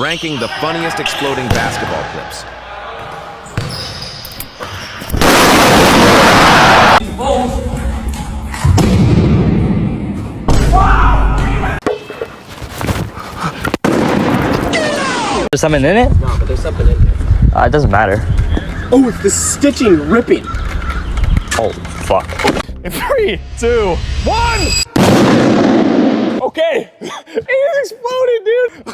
ranking the funniest exploding basketball clips. There's something in it? No, but there's something in there. It doesn't matter. Oh, it's the stitching ripping. Oh, fuck. In 3, 2, 1! Okay! It is exploding, dude!